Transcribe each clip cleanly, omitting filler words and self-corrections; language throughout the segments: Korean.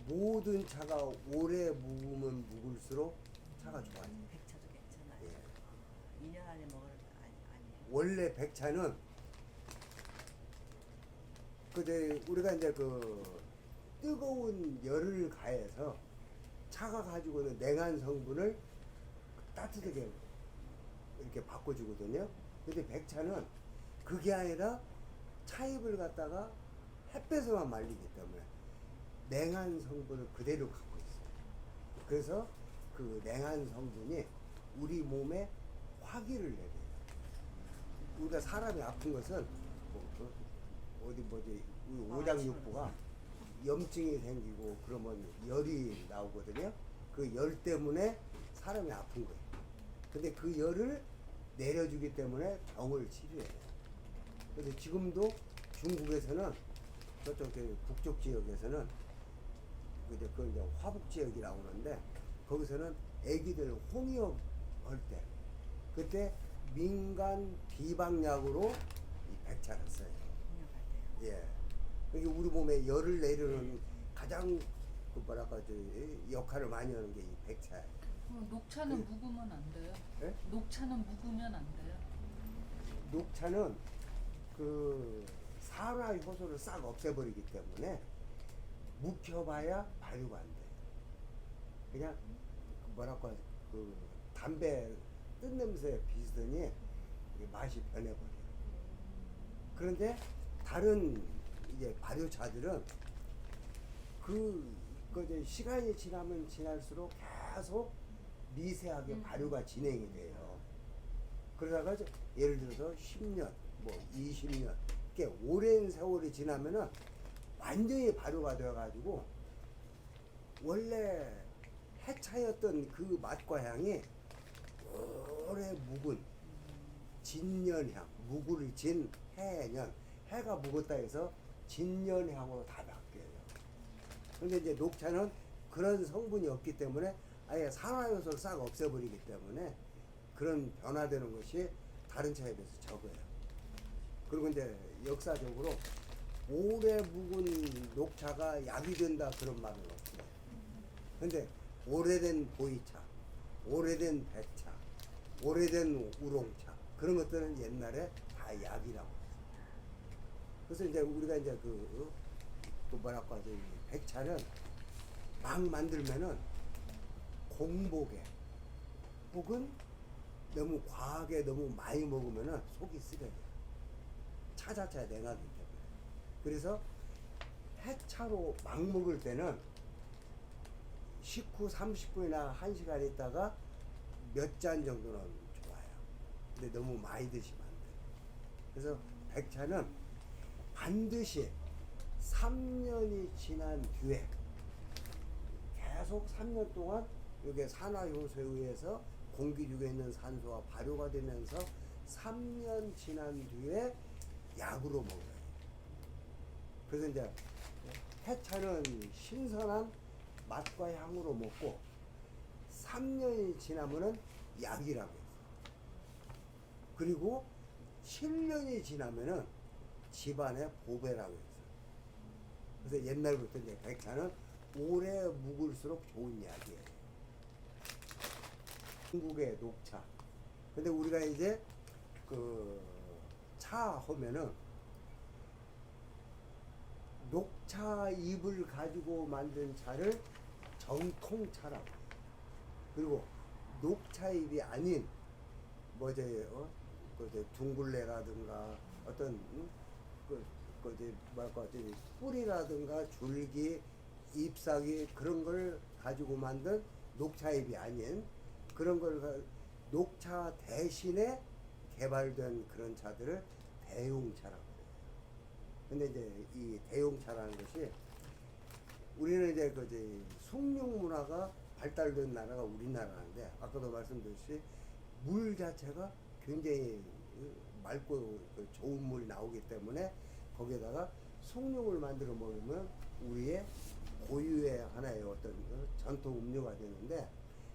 모든 차가 오래 묵으면 묵을수록 차가 좋아져요. 백차도 괜찮아요. 예. 2년 안에 먹을 아니에요. 원래 백차는 그제 우리가 이제 그 뜨거운 열을 가해서 차가 가지고 있는 냉한 성분을 따뜻하게 이렇게 바꿔주거든요. 근데 백차는 그게 아니라 차잎을 갖다가 햇볕에만 말리기 때문에 냉한 성분을 그대로 갖고 있어요. 그래서 그 냉한 성분이 우리 몸에 화기를 내요. 우리가 사람이 아픈 것은 어디 뭐지 우리 오장육부가 염증이 생기고 그러면 열이 나오거든요. 그 열 때문에 사람이 아픈 거예요. 근데 그 열을 내려주기 때문에 병을 치료해요. 그래서 지금도 중국에서는 저쪽 북쪽 지역에서는 그걸 이제 화북 지역이라고 하는데 거기서는 애기들 홍역 할 때 그때 민간 비방약으로 이 백차를 써요. 공격할 때요. 예. 이게 우리 몸에 열을 내려는 가장 그 뭐랄까 역할을 많이 하는 게 이 백차예요. 녹차는 묵으면 안 돼요? 예? 녹차는 묵으면 안 돼요? 녹차는 그 산화 효소를 싹 없애버리기 때문에 묵혀봐야 발효가 안 돼요. 그냥 그 뭐랄까 그 담배 뜬 냄새 비슷하니 이게 맛이 변해버려요. 그런데 다른 이제 발효차들은 그 이제 시간이 지나면 지날수록 계속 미세하게 발효가 진행이 돼요. 그러다가 예를 들어서 10년, 뭐 20년, 꽤 오랜 세월이 지나면은 완전히 발효가 되어가지고 원래 해차였던 그 맛과 향이 오래 묵은 진년향, 묵을 진 해년, 해가 묵었다 해서 진년향으로 다 바뀌어요. 근데 이제 녹차는 그런 성분이 없기 때문에 아예 산화효소를 싹 없애버리기 때문에 그런 변화되는 것이 다른 차에 비해서 적어요. 그리고 이제 역사적으로 오래 묵은 녹차가 약이 된다 그런 말은 없어요. 근데 오래된 보이차, 오래된 백차, 오래된 우롱차 그런 것들은 옛날에 다 약이라고 했어요. 그래서 이제 우리가 이제 그 뭐랄까 이 백차는 막 만들면은 공복에 혹은 너무 과하게 너무 많이 먹으면은 속이 쓰려요. 차 자체가 냉하기 때문에. 그래서 해차로 막 먹을 때는 식후 30분이나 1시간 있다가 몇 잔 정도는 좋아요. 근데 너무 많이 드시면 안 돼요. 그래서 백차는 반드시 3년이 지난 뒤에 계속 3년 동안 이게 산화효소에 의해서 공기 중에 있는 산소가 발효가 되면서 3년 지난 뒤에 약으로 먹어요. 그래서 이제 해차는 신선한 맛과 향으로 먹고 3년이 지나면은 약이라고 했어요. 그리고 7년이 지나면은 집안의 보배라고 했어요. 그래서 옛날부터 이제 백차는 오래 묵을수록 좋은 약이에요. 중국의 녹차. 근데 우리가 이제 그 차 하면은 녹차 잎을 가지고 만든 차를 정통차라고 해요. 그리고 녹차 잎이 아닌 뭐지 그 둥글레라든가 어떤 뭐랄까 뿌리라든가 줄기 잎사귀 그런 걸 가지고 만든 녹차 잎이 아닌 그런 걸 녹차 대신에 개발된 그런 차들을 대용차라고 해요. 근데 이제 이 대용차라는 것이 우리는 이제 그 숭늉 문화가 발달된 나라가 우리나라인데 아까도 말씀드렸듯이 물 자체가 굉장히 맑고 좋은 물이 나오기 때문에 거기에다가 숭늉을 만들어 먹으면 우리의 고유의 하나의 어떤 전통 음료가 되는데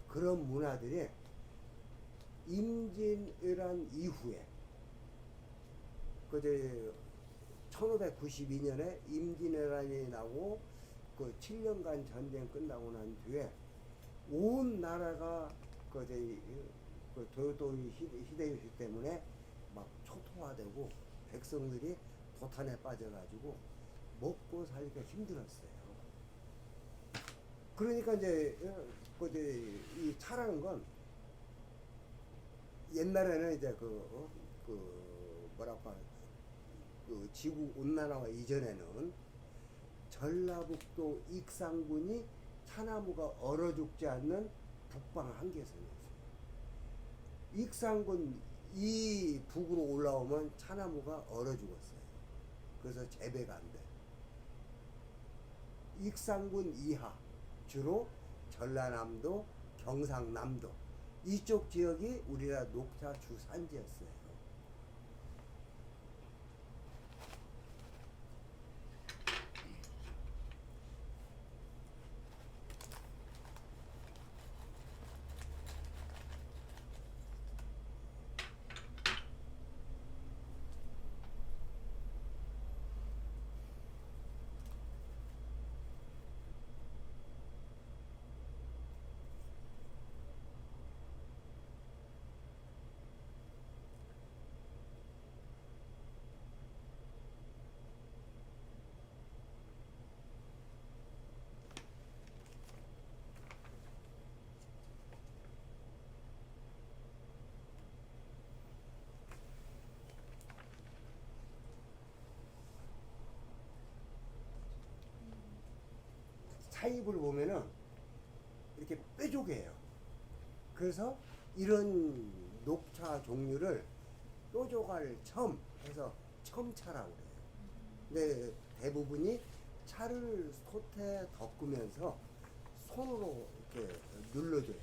그런 문화들이 임진왜란 이후에 그제 1592년에 임진왜란이 나고 그 7년간 전쟁 끝나고 난 뒤에 온 나라가 그 도요토미 히데요시 때문에 막 초토화되고 백성들이 도탄에 빠져가지고 먹고 살기가 힘들었어요. 그러니까 이제 이 차라는 건 옛날에는 이제 뭐랄까 그 지구 온난화와 이전에는 전라북도 익산군이 차나무가 얼어 죽지 않는 북방 한계선이었어요. 익산군 이 북으로 올라오면 차나무가 얼어 죽었어요. 그래서 재배가 안 돼. 익산군 이하 주로 전라남도, 경상남도 이쪽 지역이 우리나라 녹차 주산지였어요. 차입을 보면은 이렇게 뾰족해요. 그래서 이런 녹차 종류를 뾰족할 첨 해서 첨차라고 그래요. 근데 대부분이 차를 솥에 덮으면서 손으로 이렇게 눌러줘요.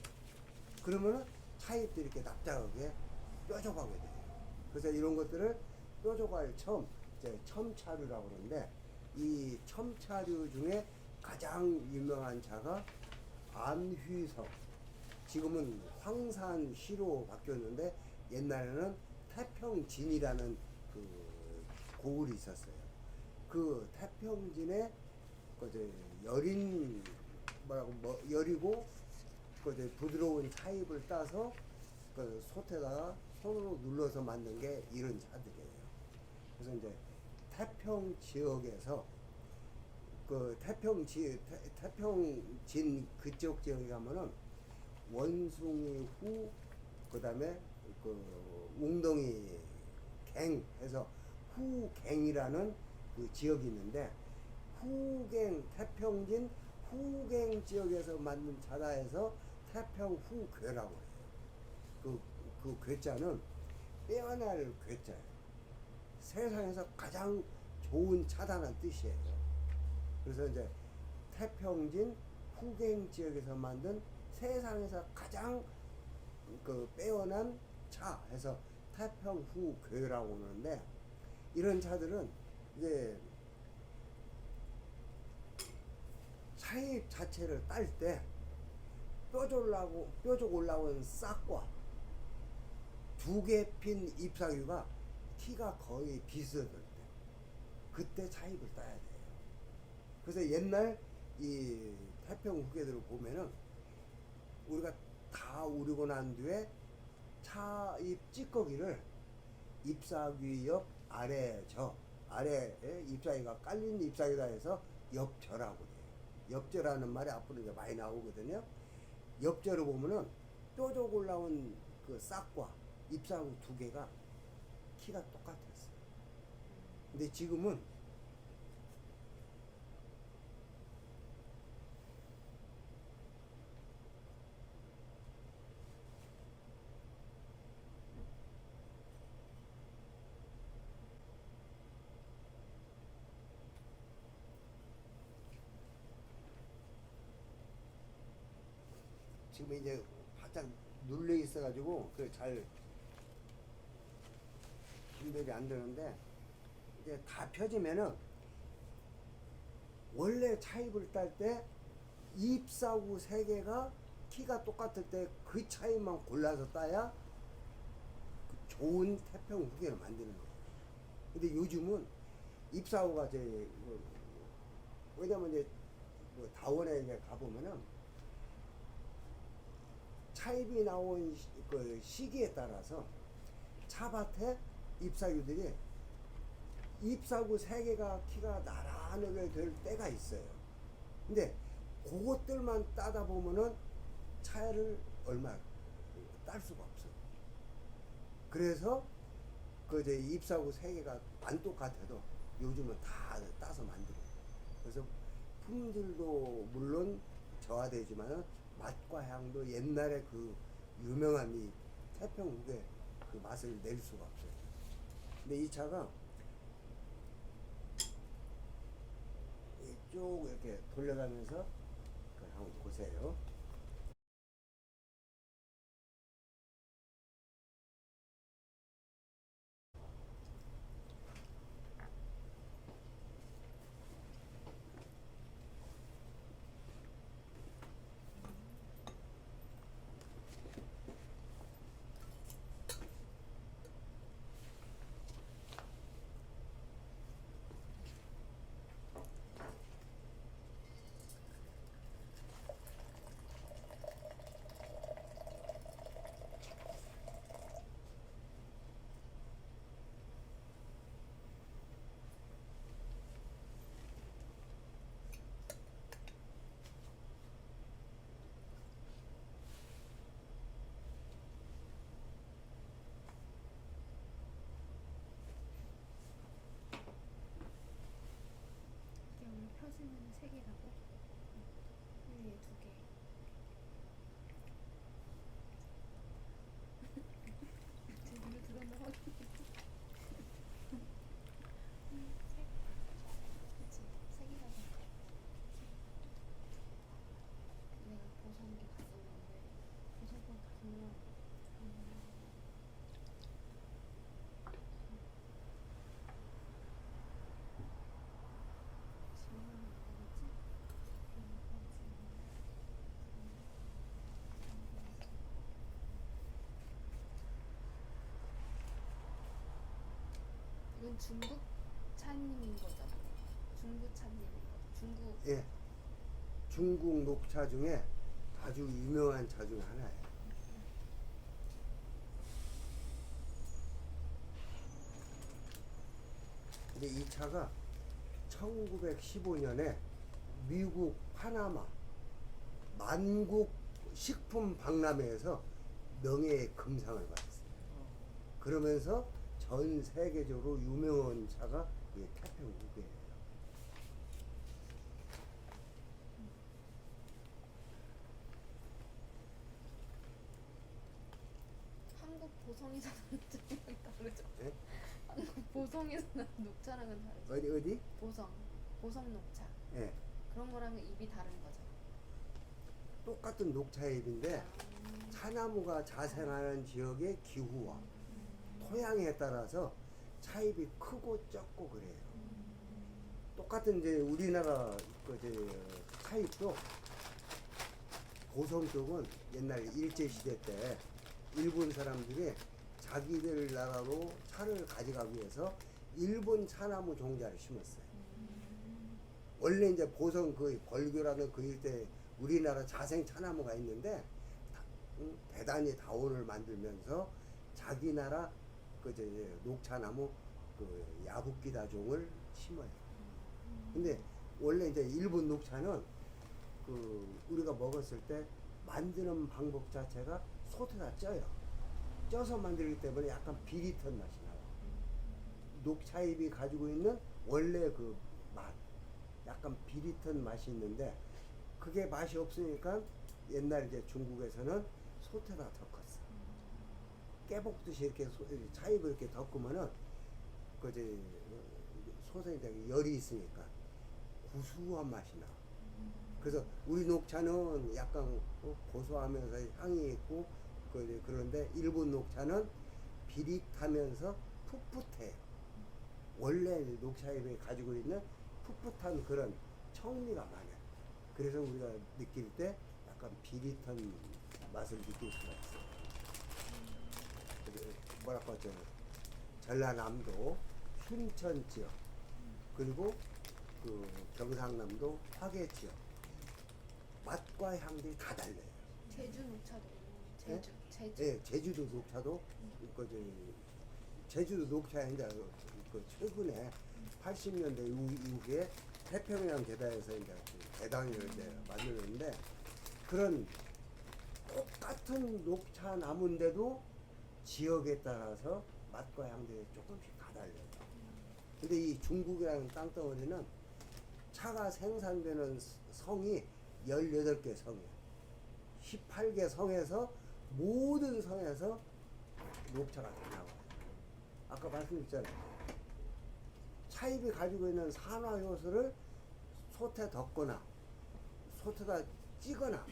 그러면은 차잎도 이렇게 납작하게 뾰족하게 돼요. 그래서 이런 것들을 뾰족할 첨, 이제 첨차류라고 그러는데 이 첨차류 중에 가장 유명한 차가 안휘석. 지금은 황산시로 바뀌었는데 옛날에는 태평진이라는 그 고을이 있었어요. 그 태평진에 여린 여리고 부드러운 차잎을 따서 그 솥에다가 손으로 눌러서 만든 게 이런 차들이에요. 그래서 이제 태평 지역에서 그 태평진 그쪽 지역에 가면은 원숭이 후 그다음에 그 웅덩이 갱 해서 후갱이라는 그 지역이 있는데 후갱 태평진 후갱 지역에서 만든 차다 해서 태평후괴라고 해요. 그 괴자는 빼어날 괴자예요. 세상에서 가장 좋은 차다는 뜻이에요. 그래서 이제 태평진 후갱 지역에서 만든 세상에서 가장 그 빼어난 차 해서 태평후괴라고 하는데 이런 차들은 이제 차잎 자체를 딸 때 뾰족 올라온 싹과 두 개 핀 잎사귀가 키가 거의 비슷할 때 그때 차잎을 따야 돼요. 그래서 옛날 이 태평후괴들을 보면은 우리가 다 우리고 난 뒤에 차잎 찌꺼기를 잎사귀 옆 아래에 잎사귀가 깔린 잎사귀다 해서 엽저라고 해요. 엽저라는 말이 앞으로 이제 많이 나오거든요. 엽저를 보면은 뾰족 올라온 그 싹과 잎사귀 두 개가 키가 똑같았어요. 근데 지금은 지금 이제 바짝 눌려 있어가지고 잘 분별이 안 되는데 이제 다 펴지면은 원래 차잎을 딸 때 잎사구 세 개가 키가 똑같을 때 그 차잎만 골라서 따야 좋은 태평후괴를 만드는 거예요. 근데 요즘은 잎사구가 왜냐면 이제 뭐 다원에 이제 가보면은 차입이 나온 그 시기에 따라서 차밭에 잎사귀들이 잎사귀 세 개가 키가 나란하게 될 때가 있어요. 근데 그것들만 따다 보면은 차를 얼마 딸 수가 없어요. 그래서 그 이제 잎사귀 세 개가 안 똑같아도 요즘은 다 따서 만들어요. 그래서 품질도 물론 저하되지만은 맛과 향도 옛날에 그 유명한 이 태평국의 그 맛을 낼 수가 없어요. 근데 이 차가 쭉 이렇게 돌려가면서 그걸 한번 보세요. 이게 오늘 펴지면 3개라고? 위에 2개. 지금 이거 들어놓아. 그치? 3개라고. 내가 보성기 갔었는데 보성권 가면 이건 중국 차님인 거죠? 중국 차님인 거죠? 중국. 예, 중국 녹차 중에 아주 유명한 차 중에 하나예요. 근데 이 차가 1915년에 미국 파나마 만국 식품 박람회에서 명예의 금상을 받았어요. 그러면서 전 세계적으로 유명한 차가 이 태평국이에요. 한국 보성에서 나는 녹차랑은 다르죠? 예? 한국 보성에서 나는 녹차랑은 다르죠? 어디? 보성 녹차. 예. 그런 거랑은 입이 다른 거죠? 똑같은 녹차잎인데 차나무가 자생하는 지역의 기후와 토양에 따라서 차잎이 크고 적고 그래요. 똑같은 이제 우리나라 그 이제 차잎도 고성 쪽은 옛날 일제 시대 때 일본 사람들이 자기들 나라로 차를 가져가기 위해서 일본 차나무 종자를 심었어요. 원래 이제 보성 그 벌교라는 그 일대 우리나라 자생 차나무가 있는데 대단히 다원을 만들면서 자기 나라 그 이제 녹차나무 그 야부키다종을 심어요. 근데 원래 이제 일본 녹차는 그 우리가 먹었을 때 만드는 방법 자체가 솥에다 쪄요. 쪄서 만들기 때문에 약간 비릿한 맛이 나요. 녹차잎이 가지고 있는 원래 그 맛, 약간 비릿한 맛이 있는데 그게 맛이 없으니까 옛날 이제 중국에서는 솥에다 덮었어. 깨볶듯이 이렇게 차잎을 이렇게 덮으면은 그 이제 솥에 이제 열이 있으니까 구수한 맛이 나. 그래서 우리 녹차는 약간 고소하면서 향이 있고 그런데 일본 녹차는 비릿하면서 풋풋해요. 원래 녹차잎이 가지고 있는 풋풋한 그런 청미가 많아요. 그래서 우리가 느낄 때 약간 비릿한 맛을 느낄 수가 있어요. 뭐랄까 저 전라남도 순천 지역 그리고 그 경상남도 화계 지역 맛과 향들이 다 달라요. 제주 녹차도. 예? 제주. 예, 제주도 녹차도 제주도 녹차에 이제 최근에 80년대 이후에 태평양 계단에서 이제 대당을 이제 만들었는데 그런 똑같은 녹차 나무인데도 지역에 따라서 맛과 향들이 조금씩 다 달라요. 근데 이 중국이라는 땅덩어리는 차가 생산되는 성이 18개 성이에요. 18개 성에서 모든 성에서 녹차가 다 나와요. 아까 말씀드렸잖아요. 차잎이 가지고 있는 산화효소를 솥에 덮거나 솥에다 찌거나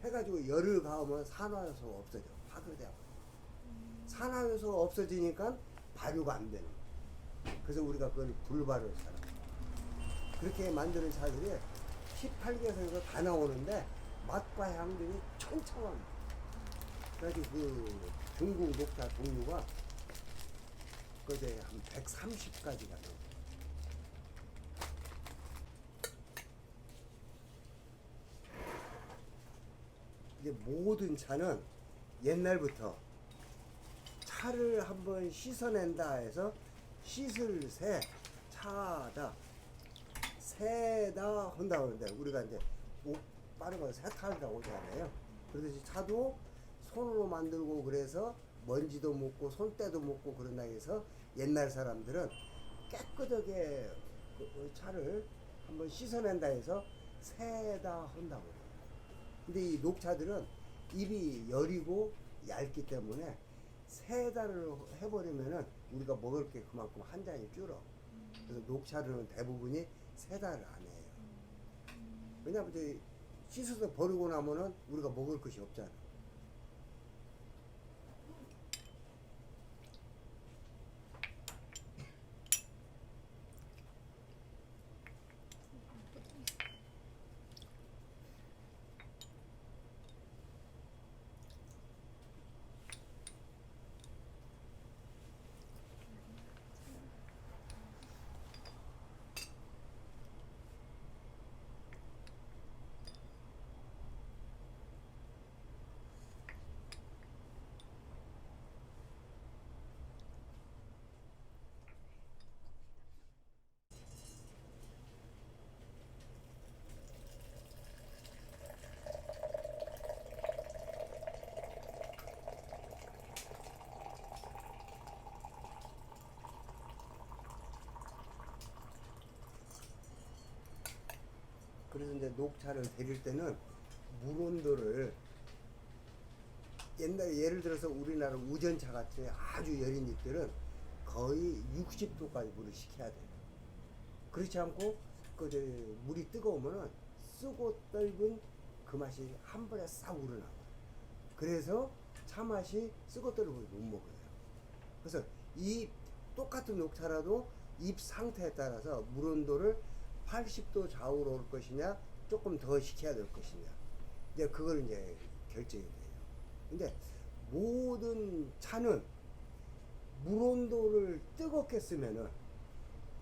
해가지고 열을 가하면 산화효소가 없어져. 파괴돼요. 산화효소가 없어지니까 발효가 안 되는 거예요. 그래서 우리가 그걸 불발효 차라. 그렇게 만드는 차들이 18개에서 다 나오는데 맛과 향들이 천차만별. 그래가지고 그 중국 녹차 종류가 그제 한 130가지가 나와요. 이제 모든 차는 옛날부터 차를 한번 씻어낸다 해서 씻을 새, 차다, 새다 한다고 하는데 우리가 이제 빠른 거 세탁이라고 하잖아요. 그러듯이 차도 손으로 만들고 그래서 먼지도 묻고 손때도 묻고 그런다 해서 옛날 사람들은 깨끗하게 그 차를 한번 씻어낸다 해서 새다 한다고 해요. 근데 이 녹차들은 잎이 여리고 얇기 때문에 세달을 해버리면은 우리가 먹을 게 그만큼 한 잔이 줄어. 그래서 녹차들은 대부분이 세달을 안 해요. 왜냐면 이제 씻어서 버리고 나면은 우리가 먹을 것이 없잖아. 그래서 이제 녹차를 데릴 때는 물 온도를 옛날 예를 들어서 우리나라 우전차 같은 아주 여린 잎들은 거의 60도까지 물을 식혀야 돼요. 그렇지 않고 그 물이 뜨거우면은 쓰고 떫은 그 맛이 한 번에 싹 우러나와요. 그래서 차 맛이 쓰고 떫은 못 먹어요. 그래서 이 똑같은 녹차라도 잎 상태에 따라서 물 온도를 80도 좌우로 올 것이냐 조금 더 식혀야 될 것이냐 이제 그걸 이제 결정이 돼요. 근데 모든 차는 물 온도를 뜨겁게 쓰면은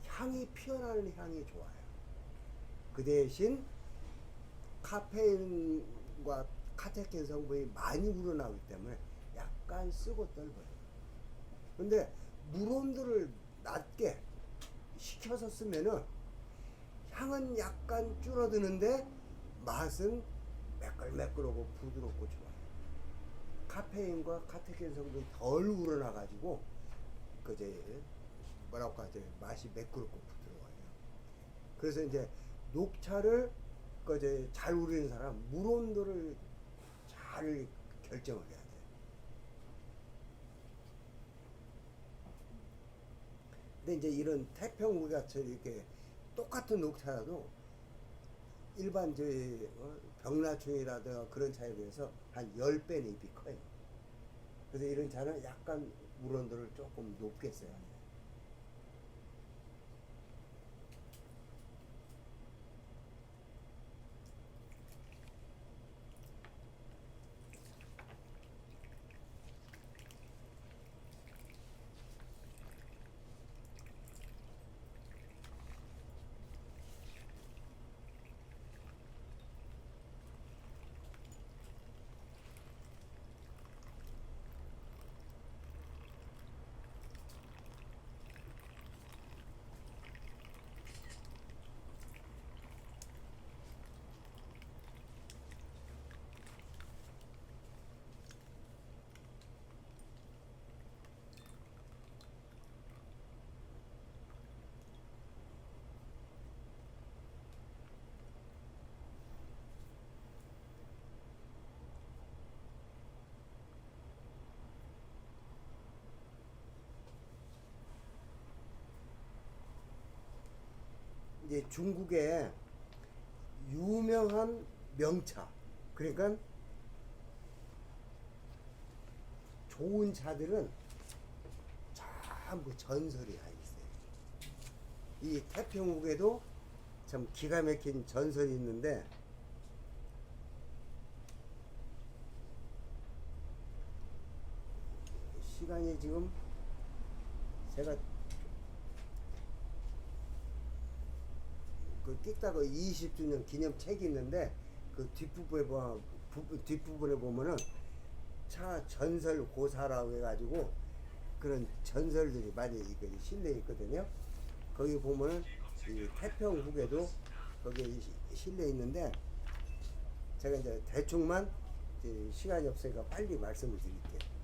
향이 피어나는 향이 좋아요. 그 대신 카페인과 카테킨 성분이 많이 우러나오기 때문에 약간 쓰고 떫어요. 근데 물 온도를 낮게 식혀서 쓰면은 향은 약간 줄어드는데 맛은 매끌매끌하고 부드럽고 좋아요. 카페인과 카테킨 성분이 덜 우러나가지고 그제 뭐랄까 이제 맛이 매끄럽고 부드러워요. 그래서 이제 녹차를 그제 잘 우리는 사람 물 온도를 잘 결정을 해야 돼. 근데 이제 이런 태평우리 같이 이렇게 똑같은 녹차라도 일반 병라충이라든가 그런 차에 비해서 한 10배는 잎이 커요. 그래서 이런 차는 약간 물 온도를 조금 높게 써야 돼요. 이제 중국의 유명한 명차, 그러니까 좋은 차들은 전부 전설이 다 있어요. 이 태평국에도 참 기가 막힌 전설이 있는데, 시간이 지금 제가 그 띡다가 20주년 기념 책이 있는데 그 뒷부분에 보면은 차 전설 고사라고 해가지고 그런 전설들이 많이 실려 있거든요. 거기 보면은 이 태평국에도 거기에 실려 있는데, 제가 이제 대충만 이제 시간이 없으니까 빨리 말씀을 드릴게요.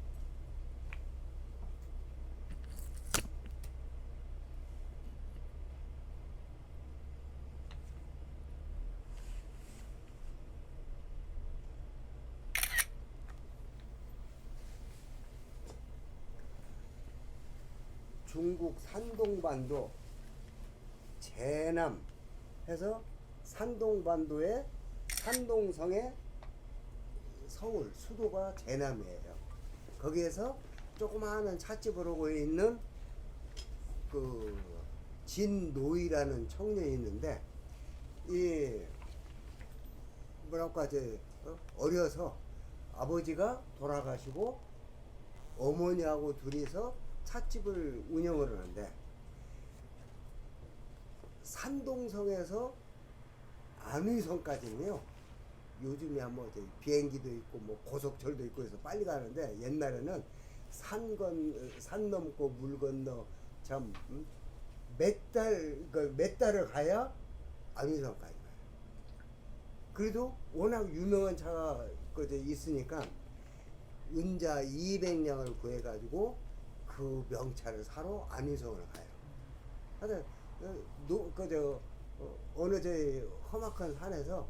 중국 산동반도 제남 해서 산동반도의 산동성의 서울 수도가 제남이에요. 거기에서 조그마한 찻집을 하고 있는 그 진노이라는 청년이 있는데, 이 뭐랄까 이제 어려서 아버지가 돌아가시고 어머니하고 둘이서 찻집을 운영을 하는데, 산동성에서 안의성까지는요, 요즘이야 뭐 비행기도 있고 뭐 고속철도 있고 해서 빨리 가는데, 옛날에는 산 넘고 물 건너 참 몇 달을 가야 안의성까지 가요. 그래도 워낙 유명한 차가 있으니까 은자 200량을 구해가지고 그 명차를 사러 안의성을 가요. 하여튼 어느 험악한 산에서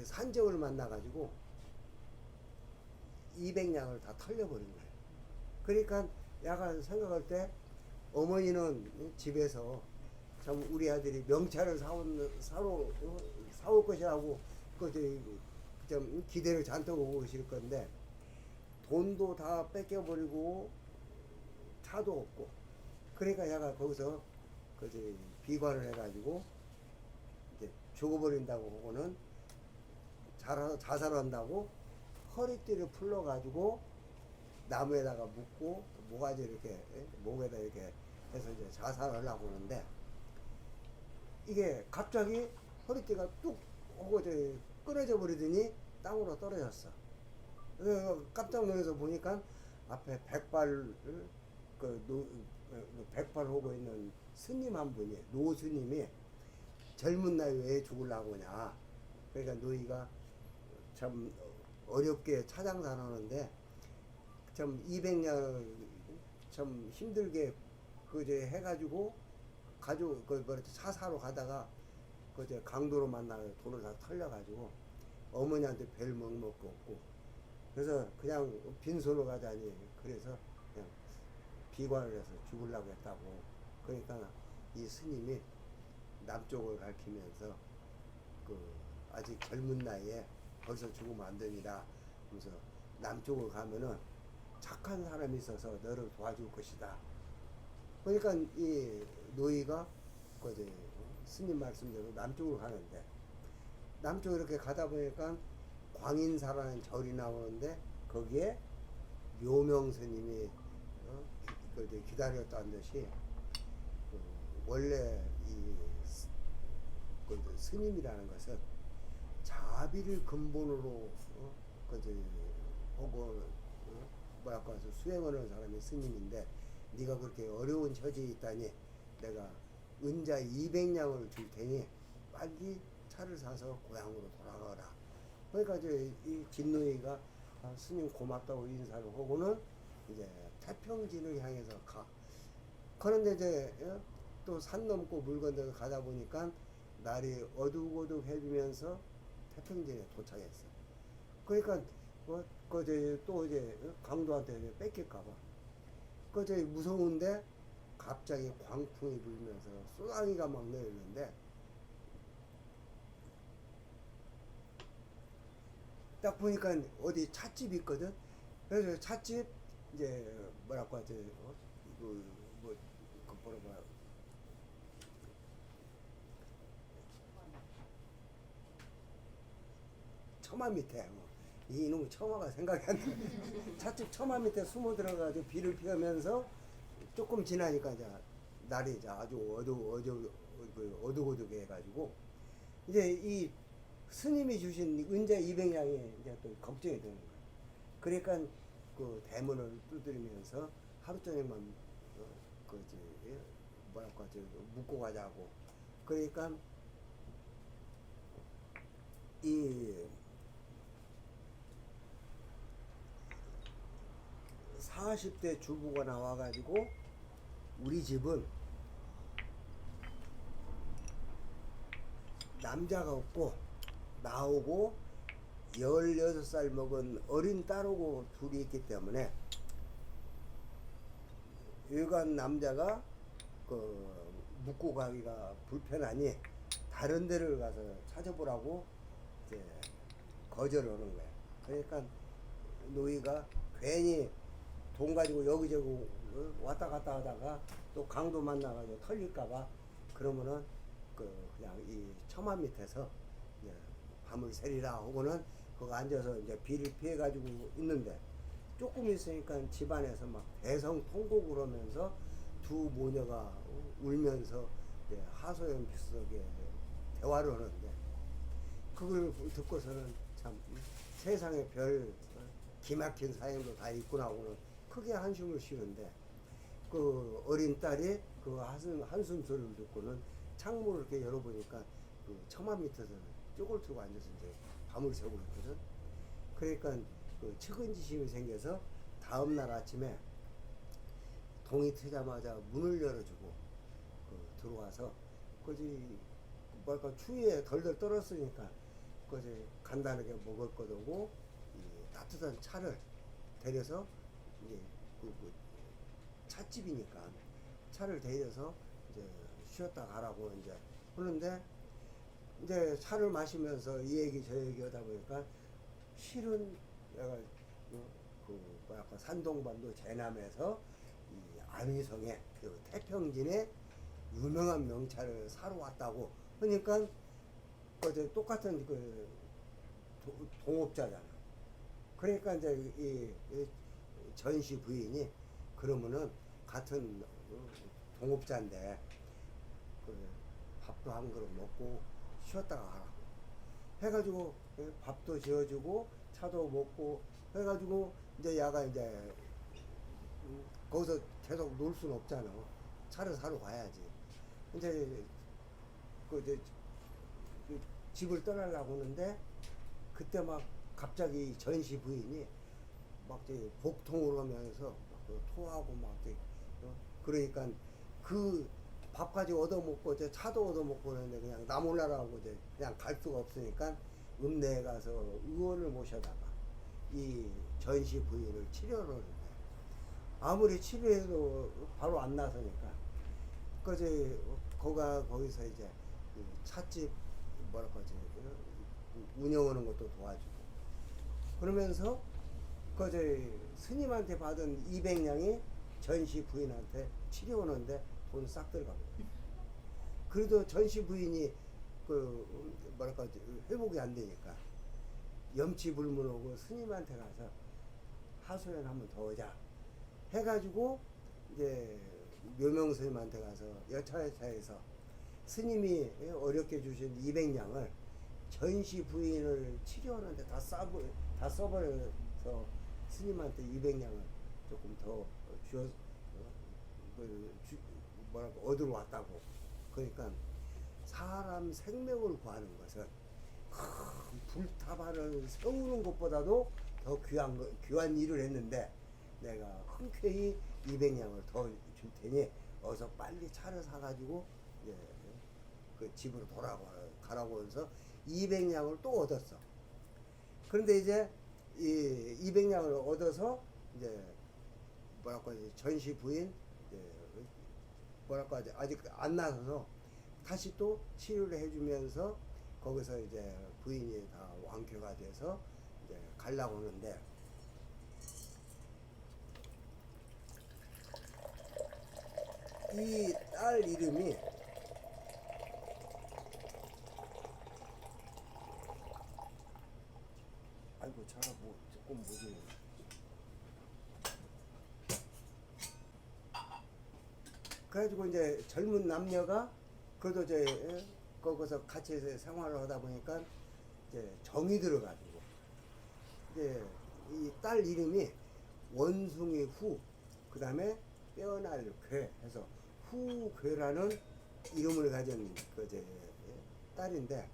산정을 만나가지고 200량을 다 털려버린 거예요. 그러니까 약간 생각할 때 어머니는 집에서 참 우리 아들이 명차를 사올 것이라고 좀 기대를 잔뜩 오고 계실 건데, 돈도 다 뺏겨버리고 차도 없고, 그러니까 얘가 거기서 비관을 해가지고 이제 죽어버린다고 하고는 자살한다고 허리띠를 풀러가지고 나무에다가 묶고 모가지 이렇게 목에다 이렇게 해서 이제 자살하려고 하는데, 이게 갑자기 허리띠가 뚝 하고 끊어져 버리더니 땅으로 떨어졌어. 그래서 깜짝 놀라서 보니까 앞에 백발을 백발하고 있는 스님 한 분이, 노 스님이 젊은 나이에 왜 죽으려고 하냐. 그러니까 노이가 참 어렵게 차장산 하는데 참 200년 참 힘들게 해가지고 차 사러 가다가 강도로 만나서 돈을 다 털려가지고 어머니한테 별 먹고 없고, 그래서 그냥 빈손으로 가자니 그래서 그냥 비관을 해서 죽으려고 했다고. 그러니까 이 스님이 남쪽을 가리키면서 아직 젊은 나이에 벌써 죽으면 안 됩니다. 그래서 남쪽을 가면은 착한 사람이 있어서 너를 도와줄 것이다. 그러니까 이 노이가 스님 말씀대로 남쪽으로 가는데, 남쪽으로 이렇게 가다 보니까 광인사라는 절이 나오는데, 거기에 묘명 스님이 기다렸다는 듯이 원래 이 스님이라는 것은 자비를 근본으로 하고 뭐랄까 수행하는 사람이 스님인데, 네가 그렇게 어려운 처지에 있다니 내가 은자 200냥을 줄 테니 빨리 차를 사서 고향으로 돌아가라. 그러니까 이 진노이가 스님 고맙다고 인사를 하고는 이제 태평진을 향해서 가. 그런데 이제 또 산 넘고 물 건너서 가다 보니까 날이 어둑어둑해지면서 태평진에 도착했어. 그러니까 또 이제 강도한테 뺏길까봐 무서운데 갑자기 광풍이 불면서 쏘랑이가 막 내리는데 딱 보니까 어디 찻집이 있거든. 그래서 찻집 이제 뭐랄까 이제 그 뭐라 처마 밑에 이놈의 처마가 생각이 안 나. 찻집 처마 밑에 숨어 들어가지고 비를 피우면서 조금 지나니까 이제 날이 이제 아주 어둑어둑해 가지고 이제 이 스님이 주신 은자 200냥이 이제 또 걱정이 되는 거예요. 그러니까 그 대문을 두드리면서 하루 저녁만 뭐랄까 묵고 가자고. 그러니까 이 40대 주부가 나와가지고 우리 집은 남자가 없고 나오고 16살 먹은 어린 딸하고 둘이 있기 때문에 일간 남자가 묵고 가기가 불편하니 다른 데를 가서 찾아보라고 이제 거절을 하는 거야. 그러니까 노이가 괜히 돈 가지고 여기저기 왔다 갔다 하다가 또 강도 만나가지고 털릴까봐 그러면은 그냥 이 처마 밑에서 이제 밤을 새리라 하고는 거기 앉아서 이제 비를 피해가지고 있는데 조금 있으니까 집안에서 막 대성통곡을 하면서 두 모녀가 울면서 이제 하소연 비석에 대화를 하는데 그걸 듣고서는 참 세상에 별 기막힌 사연도 다 있구나 하고는 크게 한숨을 쉬는데 그 어린 딸이 그 한숨 소리를 듣고는 창문을 이렇게 열어보니까 그 처마 밑에서 쪼글 틀고 앉아서 이제 밤을 새고 있거든. 그러니까 그 측은지심이 생겨서 다음날 아침에 동이 트자마자 문을 열어주고 들어와서 그지 뭐랄까 추위에 덜덜 떨었으니까 그지 간단하게 먹을 거고 따뜻한 차를 데려서 이제 찻집이니까 차를 데려서 이제 쉬었다 가라고 이제 그런데 이제 차를 마시면서 이 얘기 저 얘기 하다 보니까 실은 내가 뭐랄까 산동반도 제남에서 이 안위성에 그 태평진에 유명한 명차를 사러 왔다고 그러니까 그 똑같은 그 동업자잖아. 그러니까 이제 이 전시 부인이 그러면은 같은 동업자인데 그 밥도 한 그릇 먹고 쉬었다가 가라고 해가지고 밥도 지어주고 차도 먹고 해가지고 이제 야가 이제 거기서 계속 놀 수는 없잖아. 차를 사러 가야지. 이제 이제 집을 떠나려고 하는데 그때 막 갑자기 전시 부인이 막 복통을 하면서 막 토하고 막 그러니까 그 밥까지 얻어먹고 이제 차도 얻어먹고 그러는데 그냥 나 몰라라고 이제 그냥 갈 수가 없으니까 읍내에 가서 의원을 모셔다가 이 전시 부인을 치료를 하는데 아무리 치료해도 바로 안 나서니까 그제 거기서 이제 그 찻집 뭐랄까 운영하는 것도 도와주고 그러면서 그제 스님한테 받은 200냥이 전시 부인한테 치료하는데 돈 싹 들어가고 그래도 전시 부인이 뭐랄까 회복이 안 되니까 염치불문하고 스님한테 가서 하소연 한번 더 하자 해가지고 이제 묘명스님한테 가서 여차여차해서 스님이 어렵게 주신 200냥을 전시 부인을 치료하는데 다 써버려서 스님한테 200냥을 조금 더 주어 뭐랄까 얻으러 왔다고. 그러니까 사람 생명을 구하는 것은 불타발을 세우는 것보다도 더 귀한 일을 했는데 내가 흔쾌히 200냥을 더 줄 테니 어서 빨리 차를 사가지고 그 집으로 가라고 해서 200냥을 또 얻었어. 그런데 이제 이 200냥을 얻어서 이제 뭐랄까 전시 부인 뭐랄까 아직 안 나서서 다시 또 치료를 해주면서 거기서 이제 부인이 다 완쾌가 돼서 이제 가려고 하는데 이 딸 이름이 아이고 차가 뭐 조금 뭐지 그래가지고 이제 젊은 남녀가 그래도 이제 거기서 같이 생활을 하다 보니까 이제 정이 들어가지고 이제 이 딸 이름이 원숭이 후 그다음에 빼어날 괴 해서 후괴라는 이름을 가진 그 이제 딸인데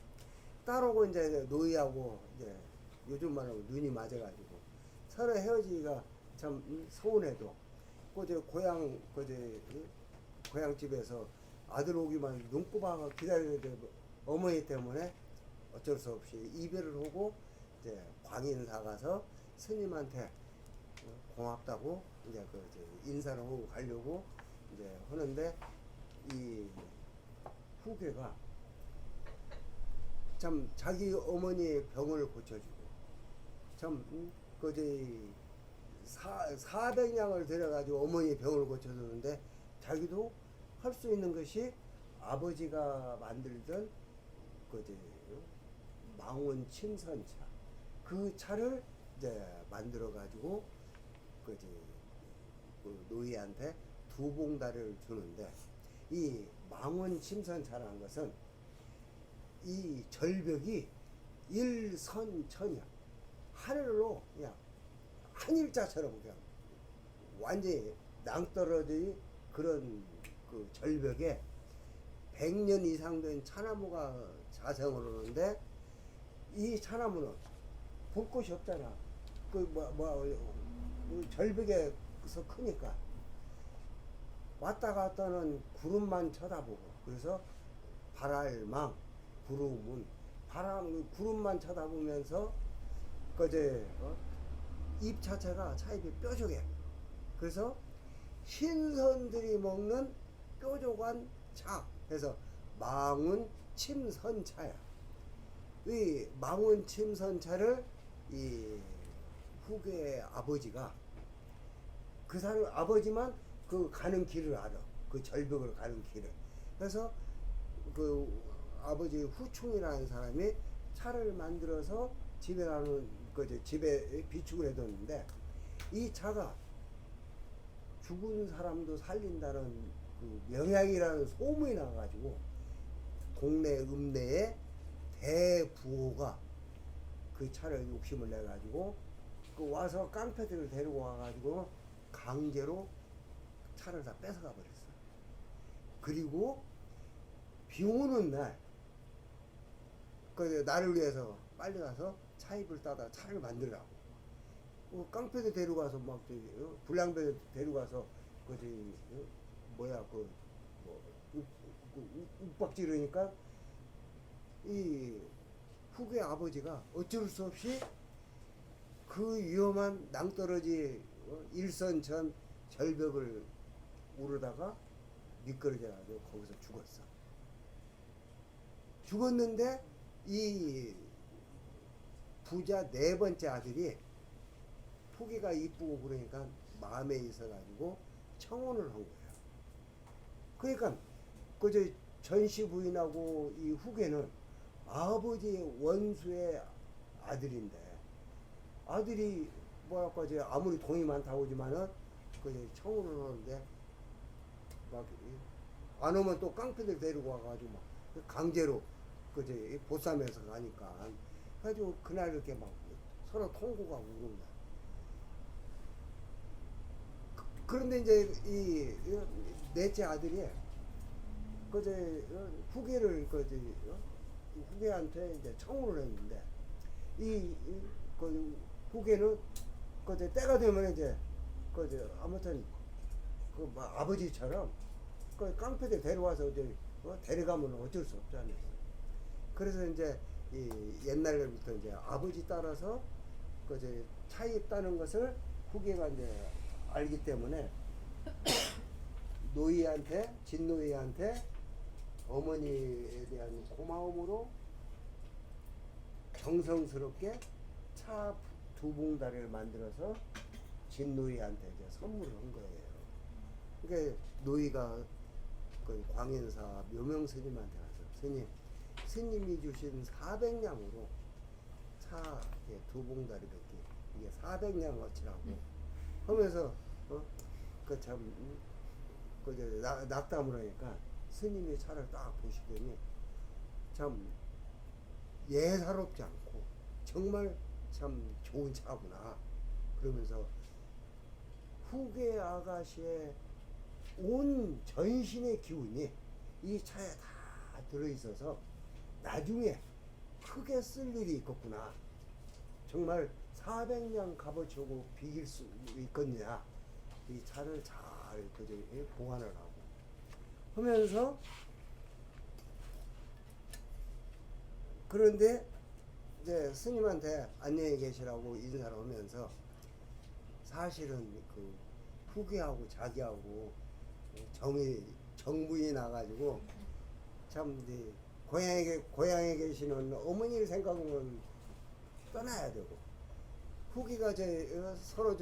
딸하고 이제 노이하고 이제 요즘 말하고 눈이 맞아가지고 서로 헤어지기가 참 서운해도 그 이제 고향 집에서 아들 오기만 눈꼬박하고 기다리는데 어머니 때문에 어쩔 수 없이 이별을 하고 이제 광인사 가서 스님한테 고맙다고 이제 그 이제 인사를 하고 가려고 이제 하는데 이 후계가 참 자기 어머니 병을 고쳐주고 참 그지 400냥을 들여가지고 어머니 병을 고쳐주는데 자기도 할 수 있는 것이 아버지가 만들던 그지 망원 침선차 그 차를 이제 만들어 가지고 그지 그 노이한테 두 봉다리를 주는데 이 망원 침선차라는 것은 이 절벽이 일선천이야. 하늘로 그냥 한일자처럼 그냥 완전히 낭떠러지 그런 그 절벽에 100년 이상 된 차나무가 자생을 하는데 이 차나무는 볼 곳이 없잖아. 절벽에서 크니까 왔다 갔다는 구름만 쳐다보고 그래서 발알망 구름은 구름만 쳐다보면서 그제 잎 자체가 차잎이 뾰족해. 그래서 신선들이 먹는 뾰족한 차. 그래서 망운 침선차야. 이 망운 침선차를 이 후계의 아버지가 그 사람 아버지만 그 가는 길을 알아. 그 절벽을 가는 길을. 그래서 그 아버지 후충이라는 사람이 차를 만들어서 집에 나는 그 집에 비축을 해뒀는데 이 차가 죽은 사람도 살린다는 그 명약이라는 소문이 나가지고 동네 읍내에 대부호가 그 차를 욕심을 내 가지고 그 와서 깡패들을 데리고 와가지고 강제로 차를 다 뺏어가 버렸어. 그리고 비 오는 날 그 나를 위해서 빨리 가서 차입을 따다 차를 만들라고. 깡패들 데리고 가서 막 불량배 데리고 가서 그지 뭐야 욱박지르니까 이 후계 아버지가 어쩔 수 없이 그 위험한 낭떠러지 일선천 절벽을 오르다가 미끄러져가지고 거기서 죽었어. 죽었는데 이 부자 네 번째 아들이 후계가 이쁘고 그러니까 마음에 있어가지고 청혼을 한 거야. 그러니까 그저 전시 부인하고 이 후계는 아버지 원수의 아들인데 아들이 뭐랄까 이제 아무리 돈이 많다고 하지만은 그 청혼을 하는데 막 안 오면 또 깡패들 데리고 와가지고 막 강제로 그제 보쌈해서 가니까 그래가지고 그날 이렇게 막 서로 통고가 우는 거야. 그런데 이제 이 넷째 아들이 그제 후계를 그제 후계한테 이제 청혼을 했는데 그 후계는 그제 때가 되면 이제 그제 아무튼 그 아버지처럼 그 깡패들 데려와서 이제 데려가면 어쩔 수 없잖아요. 그래서 이제 이 옛날부터 이제 아버지 따라서 그제 차에 있다는 것을 후계가 이제 알기 때문에 노이한테 진노이한테 어머니에 대한 고마움으로 정성스럽게 차 두 봉다리를 만들어서 진노이한테 이제 선물을 한 거예요. 그러니까 노이가 그 광인사 묘명 스님한테 가서 스님이 주신 400냥으로 차 두 봉다리 뱉기 이게 400냥 어치라고 하면서 그참 그 낙담을 하니까 스님이 차를 딱 보시더니 참 예사롭지 않고 정말 참 좋은 차구나 그러면서 후계 아가씨의 온 전신의 기운이 이 차에 다 들어있어서 나중에 크게 쓸 일이 있겠구나. 정말 400냥 값어치고 비길 수 있겠느냐. 이 차를 잘 보관을 하고 하면서 그런데 이제 스님한테 안녕히 계시라고 인사를 하면서 사실은 그 후계하고 자기하고 정부이 나가지고 참 이제 고향에 계시는 어머니를 생각하면 떠나야 되고 후기가 서로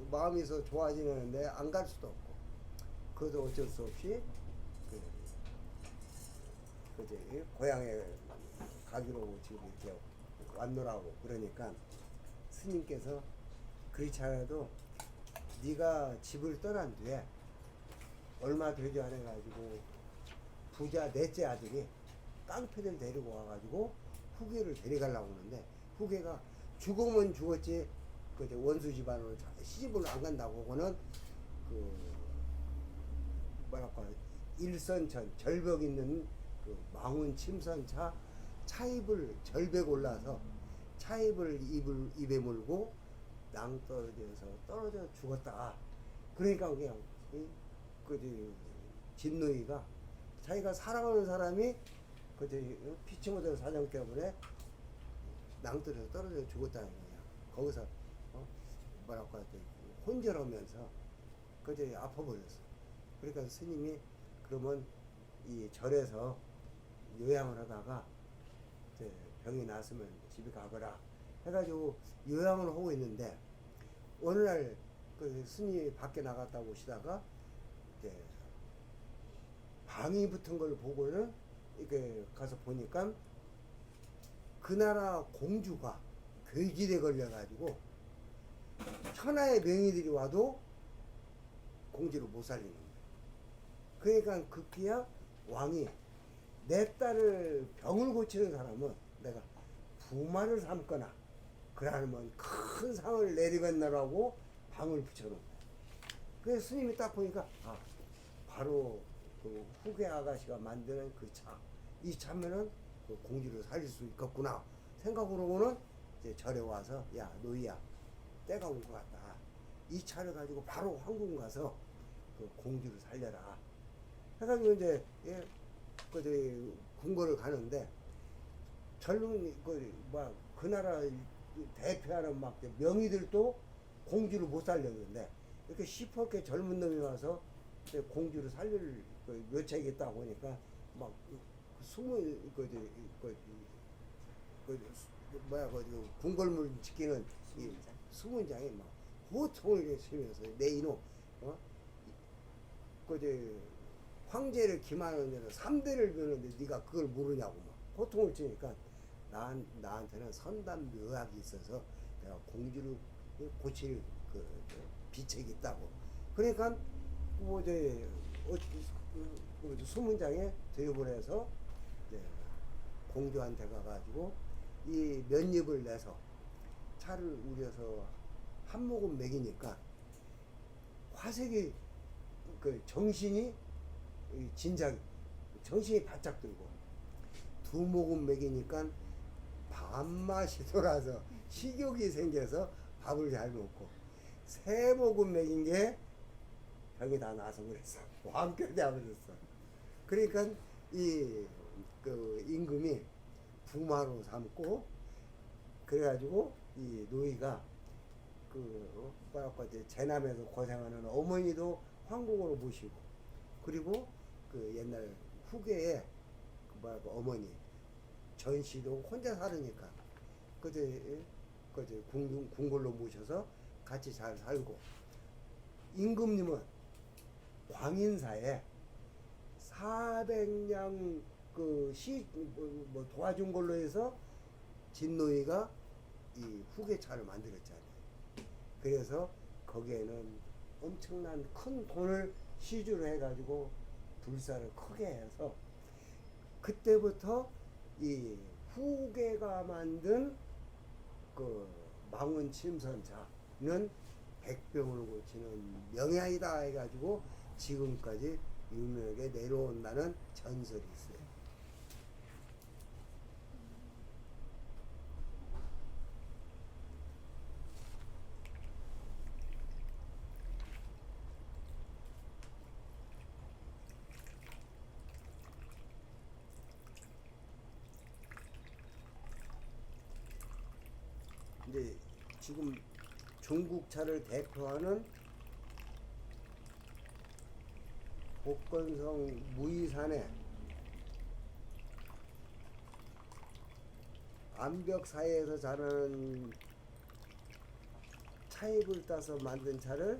마음이 좋아지는데 안 갈 수도 없고 그것도 어쩔 수 없이 고향에 가기로 지금 이렇게 왔노라고 그러니까 스님께서 그렇지 않아도 네가 집을 떠난 뒤에 얼마 되지 않아 가지고 부자 넷째 아들이 깡패를 데리고 와가지고 후계를 데려가려고 하는데 후계가 죽으면 죽었지 그 원수 집안으로 시집을 안 간다고 그거는 그 뭐랄까 일선천 절벽 있는 그 망운 침선차 차입을 절벽 올라서 차입을 입에 물고 낭떠러져서 떨어져 죽었다. 그러니까 그냥 진노이가 자기가 사랑하는 사람이 피치 못할 사정 때문에 낭떠러져 떨어져 죽었다는 거야. 거기서 뭐랄까 혼절하면서 아파버렸어. 그러니까 스님이 그러면 이 절에서 요양을 하다가 병이 났으면 집에 가거라 해가지고 요양을 하고 있는데 어느 날 그 스님이 밖에 나갔다 오시다가 방이 붙은 걸 보고는 이렇게 가서 보니까 그 나라 공주가 괴질에 걸려가지고 천하의 명의들이 와도 공주를 못 살리는 거예요. 그러니까 급기야 왕이 내 딸을 병을 고치는 사람은 내가 부마를 삼거나 그러면 큰 상을 내리겠나라고 방을 붙여놓은 거예요. 그래서 스님이 딱 보니까 바로 그 후계 아가씨가 만드는 그 차, 이 차면은 그 공주를 살릴 수 있겠구나 생각으로는 이제 절에 와서 야 노이야 때가 온 것 같다. 이 차를 가지고 바로 황궁 가서 그 공주를 살려라. 해가지고 이제 궁궐을 가는데 젊은 그 나라 대표하는 막 명의들도 공주를 못 살렸는데 이렇게 시퍼렇게 젊은 놈이 와서 공주를 살릴 묘책이 있다고 하니까 막 숨을 궁궐물 지키는 이 수문장이 막 호통을 치면서 내 이놈 황제를 기만하는 데는 3대를 be는데 네가 그걸 모르냐고 막 호통을 치니까 나한테는 선단 묘약이 있어서 내가 공주를 고칠 그 비책이 있다고. 그러니까 수문장에 들여보내서 공주한테 가가지고 이 면입을 내서 차를 우려서 한 모금 먹이니까 화색이 정신이 정신이 바짝 들고 두 모금 먹이니까 밥맛이 돌아서 식욕이 생겨서 밥을 잘 먹고 세 모금 먹인 게 병이 다 나서 그랬어. 완쾌 되어버렸어. 그러니까 그 임금이 부마로 삼고 그래가지고 이 노이가 제남에서 고생하는 어머니도 황궁으로 모시고 그리고 그 옛날 후계에 그 어머니 전씨도 혼자 살으니까 그저 궁궐로 모셔서 같이 잘 살고, 임금님은 광인사에 400냥 뭐 도와준 걸로 해서 진노이가 이 후계차를 만들었잖아요. 그래서 거기에는 엄청난 큰 돈을 시주를 해가지고 불사를 크게 해서, 그때부터 이 후계가 만든 그 망원 침선차는 백병을 고치는 명약이다 해가지고 지금까지 유명하게 내려온다는 전설이 있어요. 이제 지금 중국차를 대표하는 복건성 무이산에 암벽 사이에서 자라는 차잎을 따서 만든 차를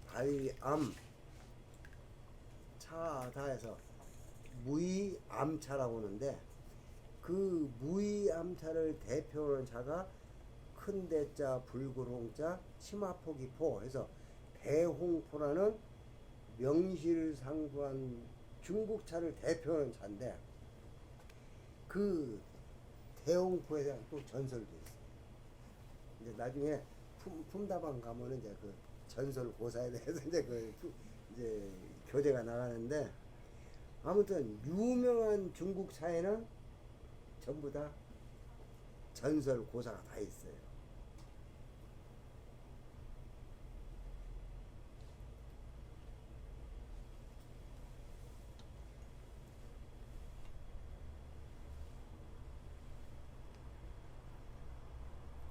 바위암 차다 해서 무이암차라고 하는데, 그 무이암차를 대표하는 차가 큰 대자 불굴홍자 치마포기포 해서 대홍포라는 명실상부한 중국차를 대표하는 차인데, 그 대홍포에 대한 또 전설도 있어요. 이제 나중에 품다방 가면은 이제 그 전설 고사에 대해서 이제 교재가 나가는데, 아무튼 유명한 중국차에는 전부 다 전설 고사가 다 있어요.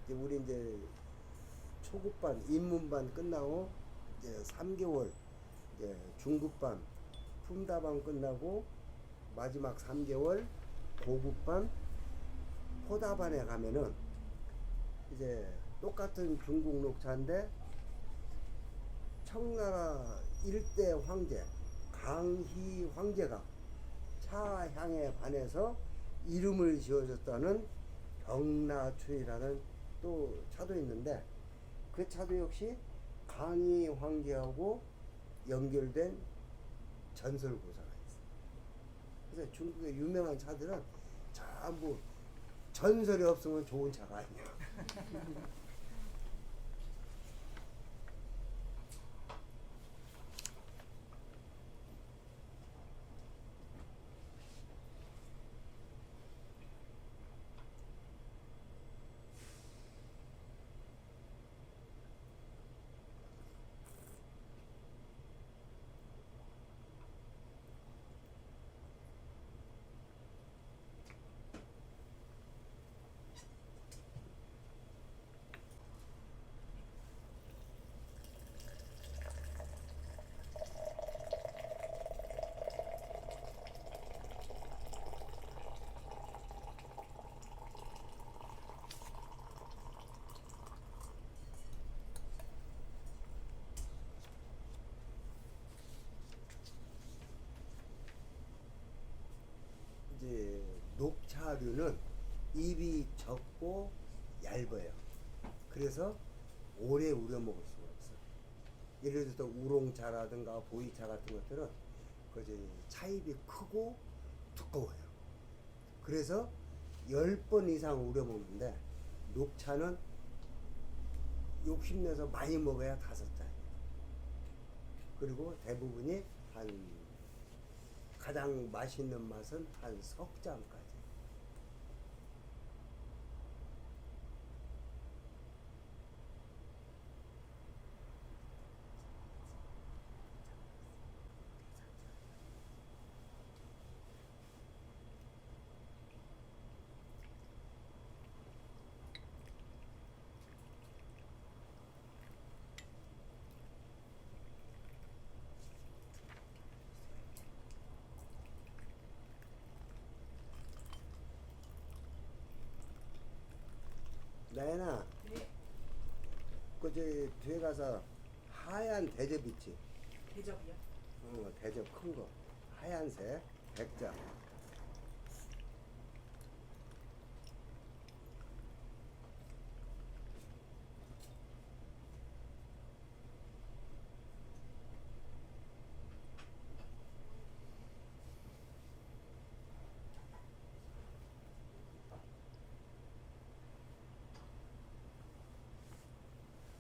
우리 이제 초급반 입문반 끝나고 이제 3개월 이제 중급반 품다방 끝나고 마지막 3개월 고급반 포다반에 가면은 이제 똑같은 중국 녹차인데 청나라 일대 황제 강희 황제가 차 향에 반해서 이름을 지어줬다는 병라춘이라는 또 차도 있는데, 그 차도 역시 강희 황제하고 연결된 전설 고사가 있어요. 그래서 중국의 유명한 차들은 전부 전설이 없으면 좋은 차가 아니야. 이제 녹차류는 잎이 적고 얇아요. 그래서 오래 우려 먹을 수가 없어요. 예를 들어서 우롱차라든가 보이차 같은 것들은 그 차잎이 크고 두꺼워요. 그래서 10번 이상 우려 먹는데, 녹차는 욕심내서 많이 먹어야 5잔. 그리고 대부분이 가장 맛있는 맛은 한 석 잔까지. 뒤에 가서 하얀 대접 있지. 대접이요? 대접 큰 거. 하얀색 100장.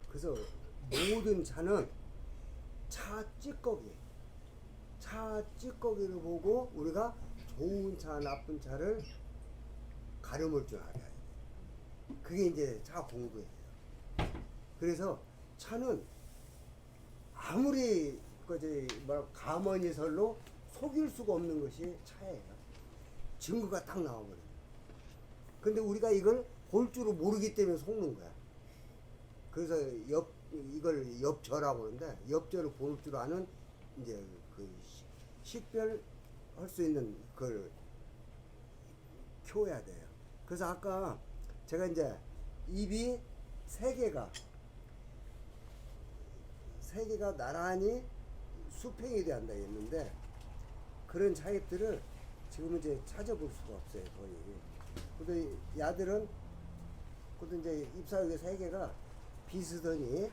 그래서 모든 차는 차 찌꺼기를 보고 우리가 좋은 차, 나쁜 차를 가름을 줄 알아야 돼. 그게 이제 차 공부예요. 그래서 차는 아무리 가머니설로 속일 수가 없는 것이 차예요. 증거가 딱 나와버려요. 근데 우리가 이걸 볼 줄을 모르기 때문에 속는 거야. 그래서 이걸 엽저라고 그러는데, 엽저를 볼 줄 아는 이제 그 식별 할 수 있는 그걸 키워야 돼요. 그래서 아까 제가 이제 입이 세 개가 나란히 수평이 돼야 한다 했는데, 그런 차입들을 지금 이제 찾아볼 수가 없어요, 거의. 근데 야들은 그것도 이제 잎사귀 세 개가 비스더니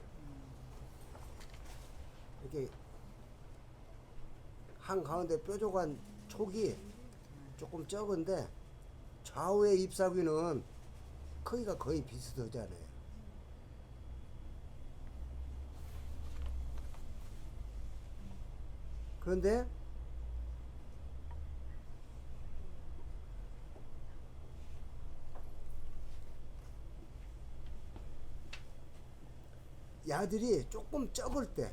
이렇게 한 가운데 뾰족한 촉이 조금 적은데, 좌우의 잎사귀는 크기가 거의 비슷하잖아요. 그런데 야들이 조금 적을 때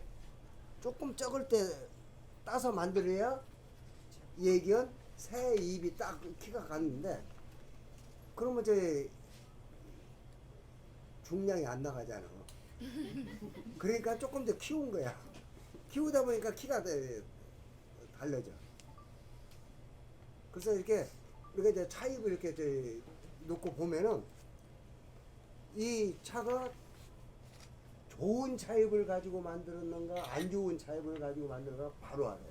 따서 만들어야 얘기한 새 잎이 딱 키가 갔는데, 그러면 이제 중량이 안 나가잖아. 그러니까 조금 더 키운 거야. 키우다 보니까 키가 달라져. 그래서 이렇게 이제 차잎을 이렇게 놓고 보면은 이 차가 좋은 차잎을 가지고 만들었는가 안 좋은 차잎을 가지고 만들었는가 바로 알아요.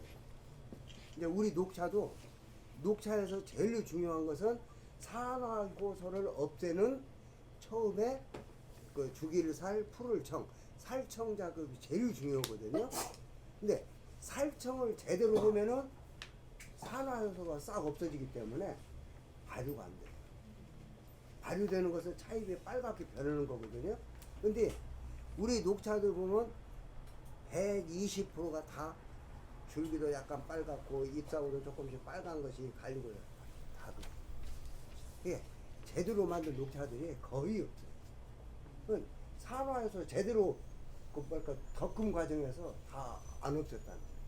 이제 우리 녹차에서 제일 중요한 것은 산화고소를 없애는 처음에 그 주기를 살 풀을 살청 작업이 제일 중요하거든요. 근데 살청을 제대로 보면은 산화효소가 싹 없어지기 때문에 발효가 안 돼요. 발효되는 것은 차잎이 빨갛게 변하는 거거든요. 근데 우리 녹차들 보면 120%가 다 줄기도 약간 빨갛고 잎사귀도 조금씩 빨간 것이 갈리고요. 다 그래요. 이게 제대로 만든 녹차들이 거의 없어요. 산화해서 제대로 덕금 과정에서 다 안 없었다는 거예요.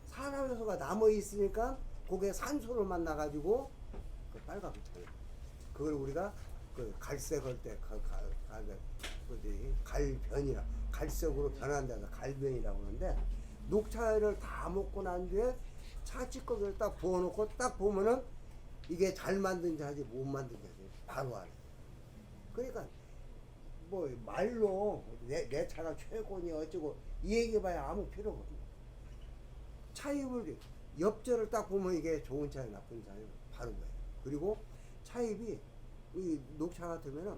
산화효소가 남아 있으니까 그게 산소를 만나가지고 빨갛게 쳐요. 그걸 우리가 그 갈색할 때 갈변이라 갈색으로 변한다서 갈변이라고 하는데, 녹차를 다 먹고 난 뒤에 차 찌꺼기를 딱 부어놓고 딱 보면은 이게 잘 만든 차지 못 만든 차지 바로 알아요. 그러니까 뭐 말로 내 차가 최고니 어쩌고 이 얘기해봐야 아무 필요가 없네. 차잎을 엽저를 딱 보면 이게 좋은 차예요, 나쁜 차예요, 바로 거예요. 그리고 차잎이 이 녹차 같으면은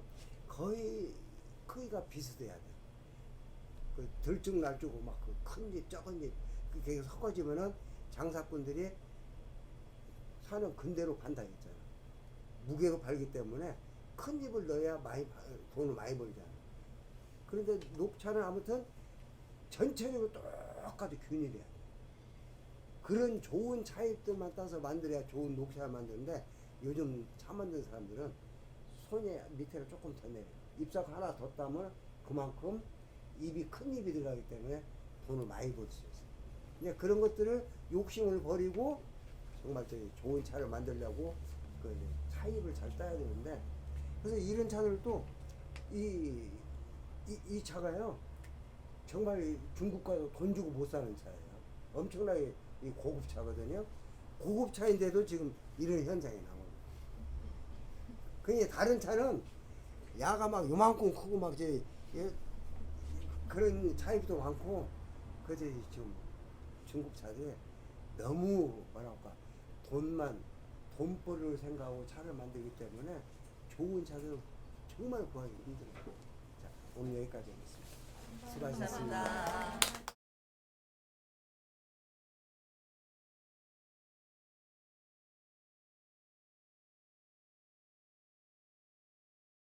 거의 크기가 비슷해야 돼. 그 들쭉날쭉고 막 그 큰 잎, 적은 잎 그게 섞어지면은 장사꾼들이 사는 근대로 판다 했잖아. 무게로 팔기 때문에 큰 잎을 넣어야 돈을 많이 벌잖아. 그런데 녹차는 아무튼 전체적으로 똑같이 균일해야 돼. 그런 좋은 차잎들만 따서 만들어야 좋은 녹차를 만드는데, 요즘 차 만드는 사람들은 손에 밑에를 조금 더 내려. 잎사귀 하나 더 따면 그만큼 잎이 큰 잎이 들어가기 때문에 돈을 많이 벌 수 있어요. 이제 그런 것들을 욕심을 버리고 정말 좋은 차를 만들려고 그 차잎을 잘 따야 되는데, 그래서 이런 차들도 이 차가요 정말 중국 가서 돈 주고 못 사는 차예요. 엄청나게 이 고급 차거든요. 고급 차인데도 지금 이런 현상이 나오는. 그러니까 다른 차는 야가 막 요만큼 크고 막 그런 차이도 많고 그저 좀 중국 차들이 너무 뭐랄까 돈벌이를 생각하고 차를 만들기 때문에 좋은 차들 정말 구하기 힘들어요. 자, 오늘 여기까지 하겠습니다. 수고하셨습니다. 감사합니다.